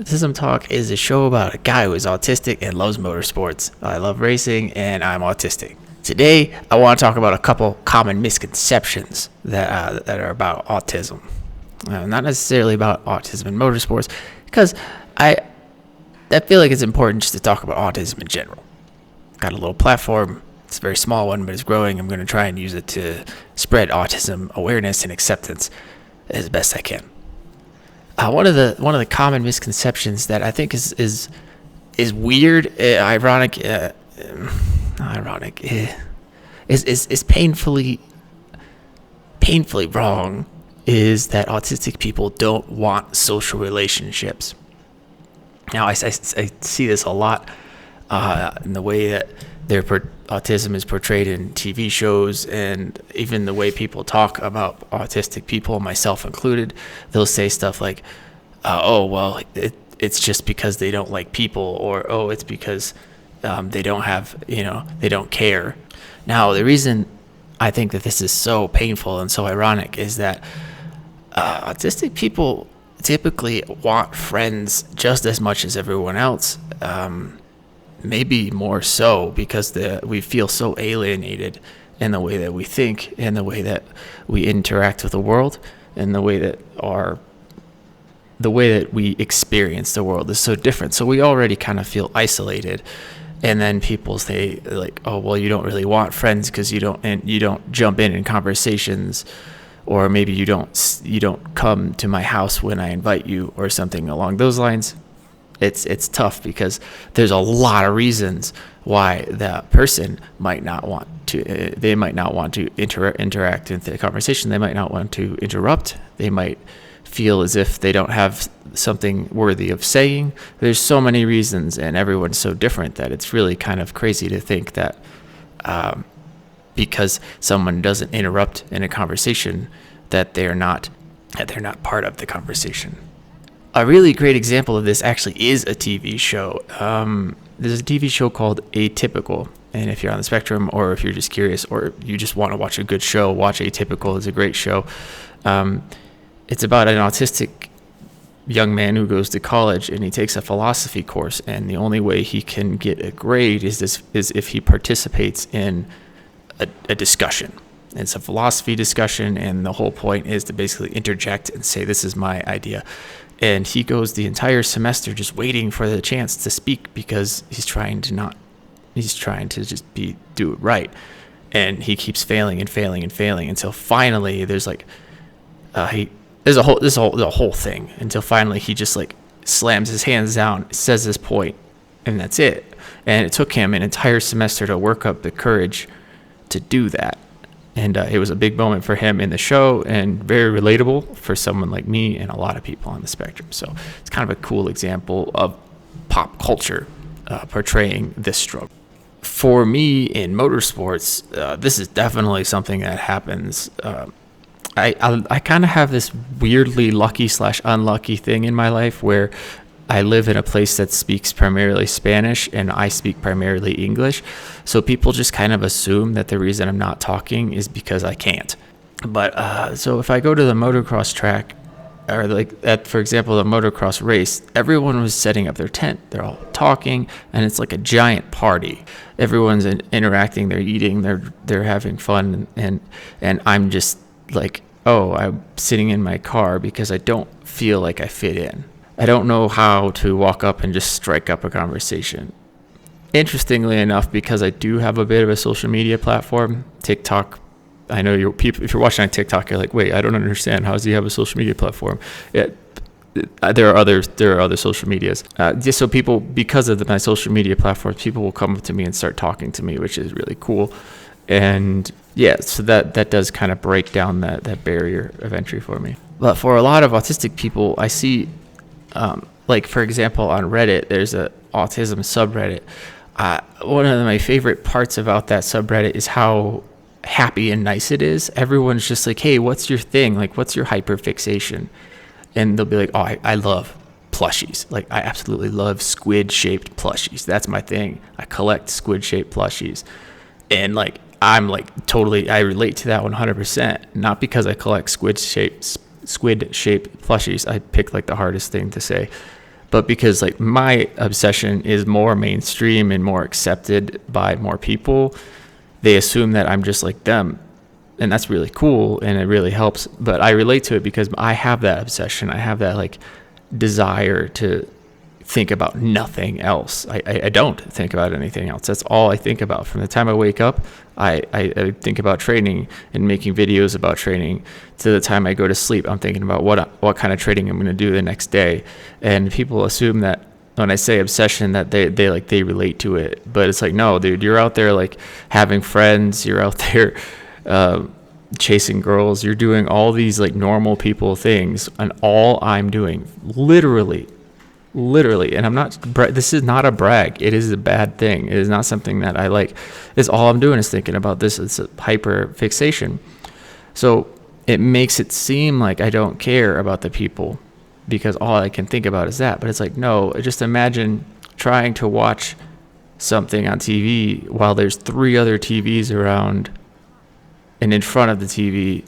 TISM Talk is a show about a guy who is autistic and loves motorsports. I love racing and I'm autistic. Today, I want to talk about a couple common misconceptions that are about autism. Not necessarily about autism and motorsports, because I feel like it's important just to talk about autism in general. Got a little platform. It's a very small one, but it's growing. I'm going to try and use it to spread autism awareness and acceptance as best I can. One of the common misconceptions that I think is weird, is painfully wrong, is that autistic people don't want social relationships. Now, I see this a lot in the way that autism is portrayed in TV shows, and even the way people talk about autistic people, myself included. They'll say stuff like, it's just because they don't like people, or, oh, it's because they don't care. Now, the reason I think that this is so painful and so ironic is that autistic people typically want friends just as much as everyone else. Maybe more so, because we feel so alienated in the way that we think, and the way that we interact with the world, and the way that we experience the world is so different. So we already kind of feel isolated. And then people say like, oh, well, you don't really want friends because you don't jump in conversations, or maybe you don't come to my house when I invite you, or something along those lines. It's tough, because there's a lot of reasons why that person might not want to. They might not want to interact in the conversation. They might not want to interrupt. They might feel as if they don't have something worthy of saying. There's so many reasons, and everyone's so different, that it's really kind of crazy to think that because someone doesn't interrupt in a conversation, that they're not part of the conversation. A really great example of this actually is a TV show. There's a TV show called Atypical. And if you're on the spectrum, or if you're just curious, or you just want to watch a good show, watch Atypical. It's a great show. It's about an autistic young man who goes to college, and he takes a philosophy course. And the only way he can get a grade is if he participates in a discussion. It's a philosophy discussion, and the whole point is to basically interject and say, this is my idea. And he goes the entire semester just waiting for the chance to speak, because he's trying to just do it right. And he keeps failing until finally there's the whole thing, until finally he just like slams his hands down, says his point, and that's it. And it took him an entire semester to work up the courage to do that. And it was a big moment for him in the show, and very relatable for someone like me and a lot of people on the spectrum. So it's kind of a cool example of pop culture portraying this struggle. For me in motorsports, this is definitely something that happens. I kind of have this weirdly lucky/unlucky thing in my life, where I live in a place that speaks primarily Spanish, and I speak primarily English. So people just kind of assume that the reason I'm not talking is because I can't. But so if I go to the motocross track, or for example, the motocross race, everyone was setting up their tent. They're all talking, and it's like a giant party. Everyone's interacting, they're eating, they're having fun, and I'm just like, oh, I'm sitting in my car because I don't feel like I fit in. I don't know how to walk up and just strike up a conversation. Interestingly enough, because I do have a bit of a social media platform, TikTok. I know if you're watching on TikTok, you're like, wait, I don't understand. How does he have a social media platform? There are other social medias. Just so people, because of my social media platforms, people will come up to me and start talking to me, which is really cool. And yeah, so that does kind of break down that barrier of entry for me. But for a lot of autistic people, I see, like for example, on Reddit, there's a autism subreddit. One of my favorite parts about that subreddit is how happy and nice it is. Everyone's just like, hey, what's your thing? Like, what's your hyperfixation? And they'll be like, oh, I love plushies. Like, I absolutely love squid-shaped plushies. That's my thing. I collect squid-shaped plushies. And like, I'm like totally, I relate to that 100%. Not because I collect squid-shaped plushies. I picked like the hardest thing to say. But because like my obsession is more mainstream and more accepted by more people, they assume that I'm just like them. And that's really cool and it really helps. But I relate to it because I have that obsession. I have that like desire to think about nothing else. I don't think about anything else. That's all I think about. From the time I wake up, I think about training and making videos about training to the time I go to sleep. I'm thinking about what kind of training I'm going to do the next day. And people assume that when I say obsession that they relate to it, but it's like, no, dude, you're out there like having friends, you're out there chasing girls, you're doing all these like normal people things, and all I'm doing literally, and I'm not, this is not a brag, it is a bad thing, it is not something that I like, is all I'm doing is thinking about this. It's a hyper fixation. So it makes it seem like I don't care about the people because all I can think about is that. But it's like, no, just imagine trying to watch something on TV while there's 3 other TVs around and in front of the TV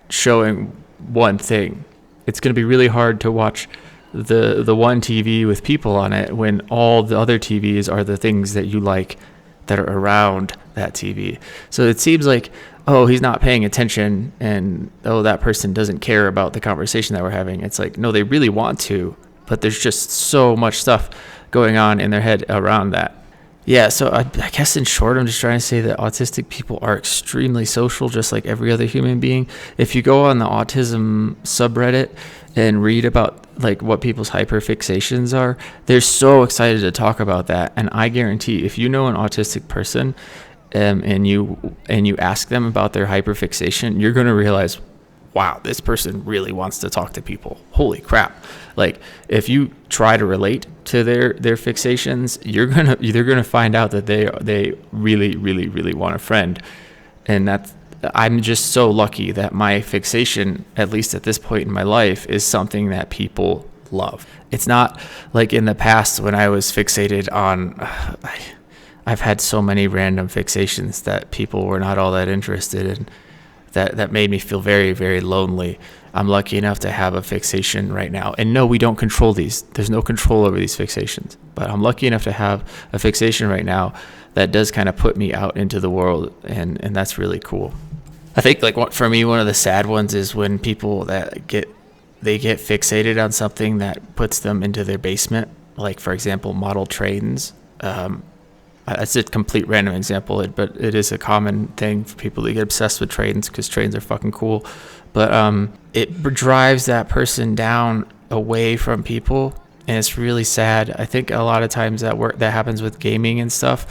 showing one thing. It's going to be really hard to watch the one TV with people on it when all the other TVs are the things that you like that are around that TV. So it seems like, oh, he's not paying attention, and oh, that person doesn't care about the conversation that we're having. It's like, no, they really want to, but there's just so much stuff going on in their head around that. Yeah, so I guess in short, I'm just trying to say that autistic people are extremely social, just like every other human being. If you go on the autism subreddit and read about like what people's hyperfixations are, they're so excited to talk about that. And I guarantee if you know an autistic person and you ask them about their hyperfixation, you're going to realize, wow, this person really wants to talk to people. Holy crap. Like if you try to relate to their fixations, you're gonna find out that they really, really, really want a friend. And I'm just so lucky that my fixation, at least at this point in my life, is something that people love. It's not like in the past when I was fixated on, I've had so many random fixations that people were not all that interested in. That made me feel very, very lonely. I'm lucky enough to have a fixation right now. And no, we don't control these. There's no control over these fixations. But I'm lucky enough to have a fixation right now that does kind of put me out into the world. And that's really cool. I think like for me, one of the sad ones is when people that get fixated on something that puts them into their basement. Like, for example, model trains. That's a complete random example, but it is a common thing for people to get obsessed with trains because trains are fucking cool. But it drives that person down away from people, and it's really sad. I think a lot of times that happens with gaming and stuff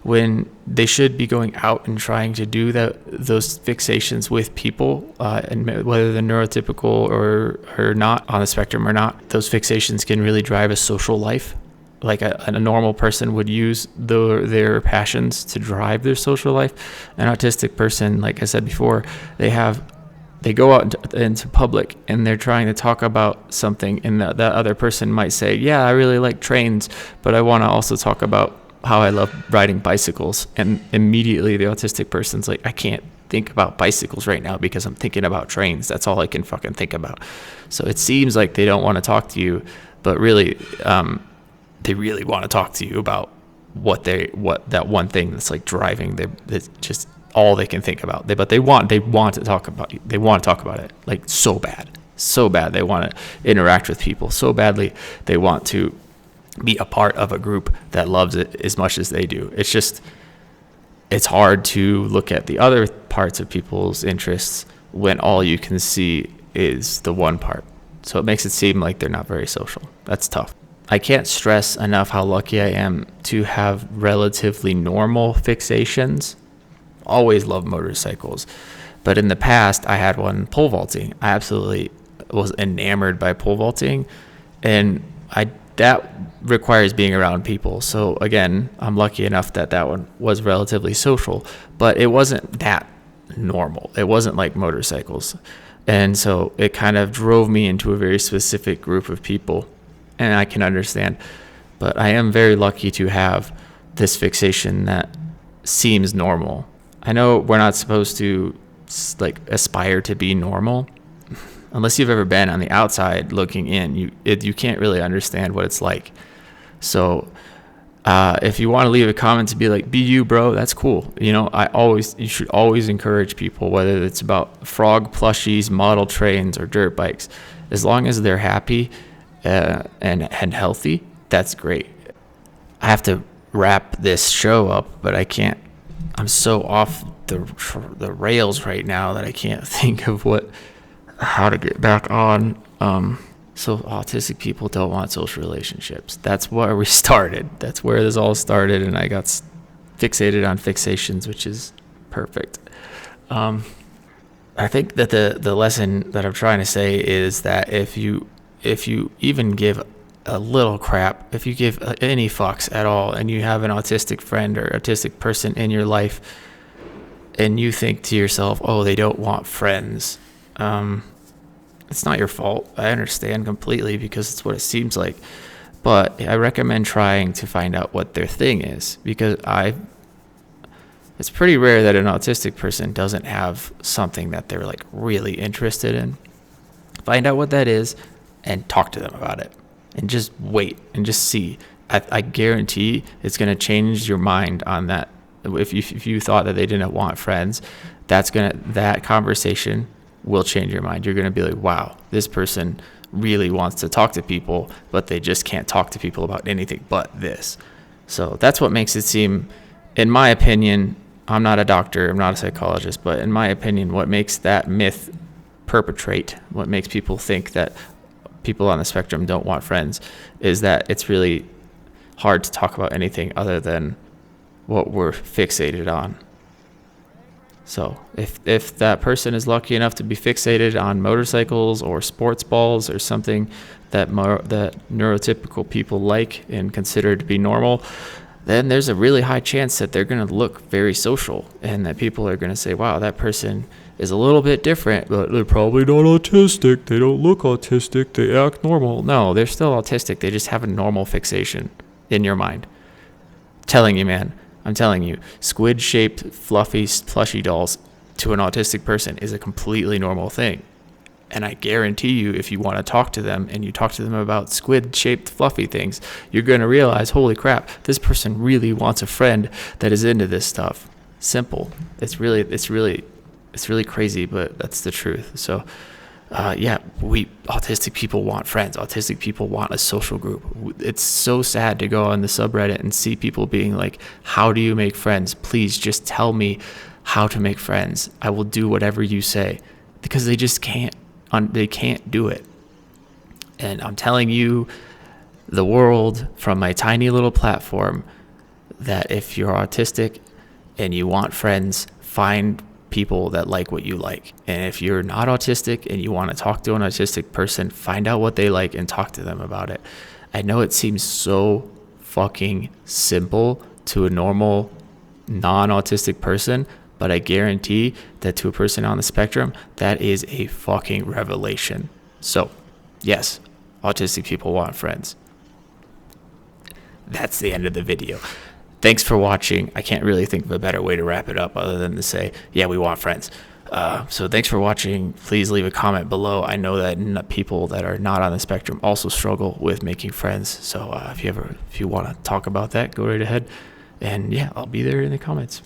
when they should be going out and trying to do those fixations with people, and whether they're neurotypical or not on the spectrum or not. Those fixations can really drive a social life. Like a normal person would use their passions to drive their social life. An autistic person, like I said before, they go out into public and they're trying to talk about something, and that other person might say, yeah, I really like trains, but I want to also talk about how I love riding bicycles. And immediately the autistic person's like, I can't think about bicycles right now because I'm thinking about trains. That's all I can fucking think about. So it seems like they don't want to talk to you, but really, they really want to talk to you about what that one thing that's like driving that's just all they can think about. But they want to talk about you. They want to talk about it like so bad. They want to interact with people so badly. They want to be a part of a group that loves it as much as they do. It's hard to look at the other parts of people's interests when all you can see is the one part. So it makes it seem like they're not very social. That's tough. I can't stress enough how lucky I am to have relatively normal fixations. Always loved motorcycles. But in the past, I had one pole vaulting. I absolutely was enamored by pole vaulting. And that requires being around people. So again, I'm lucky enough that one was relatively social. But it wasn't that normal. It wasn't like motorcycles. And so it kind of drove me into a very specific group of people. And I can understand, but I am very lucky to have this fixation that seems normal. I know we're not supposed to like aspire to be normal, unless you've ever been on the outside looking in, you can't really understand what it's like. So if you want to leave a comment to be like, be you, bro, that's cool. You should always encourage people, whether it's about frog plushies, model trains, or dirt bikes, as long as they're happy and healthy, that's great. I have to wrap this show up, but I can't. I'm so off the rails right now that I can't think of how to get back on. So autistic people don't want social relationships. That's where we started. That's where this all started, and I got fixated on fixations, which is perfect. I think that the lesson that I'm trying to say is that if you even give a little crap, if you give any fucks at all, and you have an autistic friend or autistic person in your life, and you think to yourself, oh, they don't want friends, it's not your fault. I understand completely, because it's what it seems like. But I recommend trying to find out what their thing is, because it's pretty rare that an autistic person doesn't have something that they're like really interested in. Find out what that is and talk to them about it, and just wait and just see. I guarantee it's going to change your mind on that. If you thought that they didn't want friends, that conversation will change your mind. You're going to be like, wow, this person really wants to talk to people, but they just can't talk to people about anything but this. So that's what makes it seem, in my opinion, I'm not a doctor, I'm not a psychologist, but in my opinion, what makes that myth perpetrate, what makes people think that people on the spectrum don't want friends, is that it's really hard to talk about anything other than what we're fixated on. So if that person is lucky enough to be fixated on motorcycles or sports balls or something that neurotypical people like and consider to be normal, then there's a really high chance that they're going to look very social, and that people are going to say, wow, that person is a little bit different, but they're probably not autistic. They don't look autistic. They act normal. No, they're still autistic. They just have a normal fixation in your mind. I'm telling you, squid-shaped, fluffy, plushy dolls to an autistic person is a completely normal thing. And I guarantee you, if you want to talk to them and you talk to them about squid-shaped, fluffy things, you're going to realize, holy crap, this person really wants a friend that is into this stuff. Simple. It's really crazy, but that's the truth. So, autistic people want friends. Autistic people want a social group. It's so sad to go on the subreddit and see people being like, how do you make friends? Please just tell me how to make friends. I will do whatever you say, because they just can't. They can't do it. And I'm telling you, the world, from my tiny little platform, that if you're autistic and you want friends, find people that like what you like. And if you're not autistic and you want to talk to an autistic person, find out what they like and talk to them about it. I know it seems so fucking simple to a normal non-autistic person, but I guarantee that to a person on the spectrum, that is a fucking revelation. So, yes, autistic people want friends. That's the end of the video. Thanks for watching. I can't really think of a better way to wrap it up other than to say, yeah, we want friends. So thanks for watching. Please leave a comment below. I know that people that are not on the spectrum also struggle with making friends. So if you want to talk about that, go right ahead. And yeah, I'll be there in the comments.